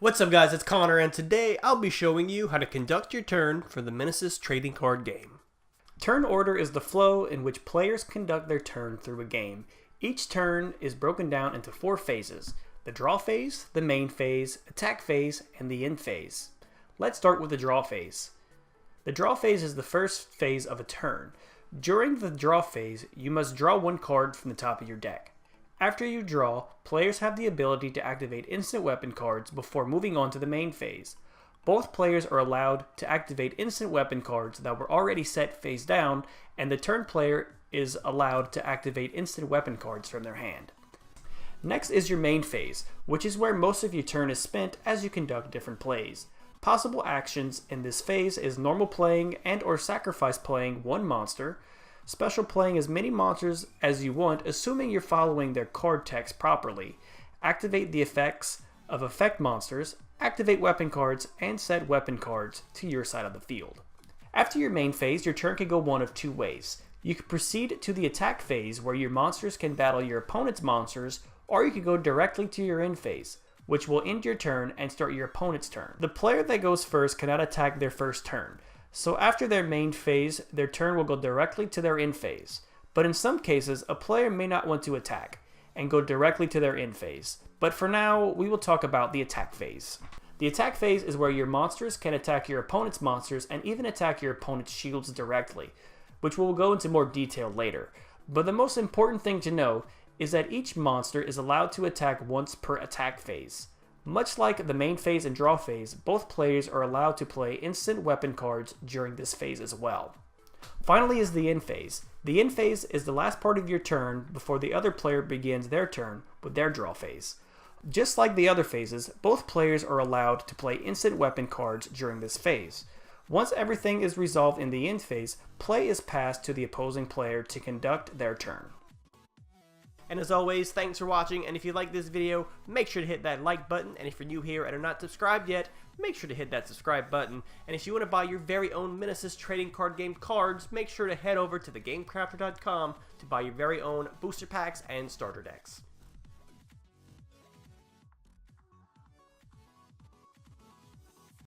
What's up guys, it's Connor, and today I'll be showing you how to conduct your turn for the Menesis trading card game. Turn order is the flow in which players conduct their turn through a game. Each turn is broken down into 4 phases: the draw phase, the main phase, attack phase, and the end phase. Let's start with the draw phase. The draw phase is the first phase of a turn. During the draw phase, you must draw one card from the top of your deck. After you draw, players have the ability to activate instant weapon cards before moving on to the main phase. Both players are allowed to activate instant weapon cards that were already set face down, and the turn player is allowed to activate instant weapon cards from their hand. Next is your main phase, which is where most of your turn is spent as you conduct different plays. Possible actions in this phase is normal playing and or sacrifice playing one monster, special playing as many monsters as you want, assuming you're following their card text properly, activate the effects of effect monsters, activate weapon cards, and set weapon cards to your side of the field. After your main phase, your turn can go one of 2 ways. You can proceed to the attack phase, where your monsters can battle your opponent's monsters, or you can go directly to your end phase, which will end your turn and start your opponent's turn. The player that goes first cannot attack their first turn, so after their main phase, their turn will go directly to their end phase. But in some cases, a player may not want to attack and go directly to their end phase. But for now, we will talk about the attack phase. The attack phase is where your monsters can attack your opponent's monsters and even attack your opponent's shields directly, which we'll go into more detail later. But the most important thing to know is that each monster is allowed to attack once per attack phase. Much like the main phase and draw phase, both players are allowed to play instant weapon cards during this phase as well. Finally is the end phase. The end phase is the last part of your turn before the other player begins their turn with their draw phase. Just like the other phases, both players are allowed to play instant weapon cards during this phase. Once everything is resolved in the end phase, play is passed to the opposing player to conduct their turn. And as always, thanks for watching, and if you like this video, make sure to hit that like button, and if you're new here and are not subscribed yet, make sure to hit that subscribe button, and if you want to buy your very own Menesis trading card game cards, make sure to head over to thegamecrafter.com to buy your very own booster packs and starter decks.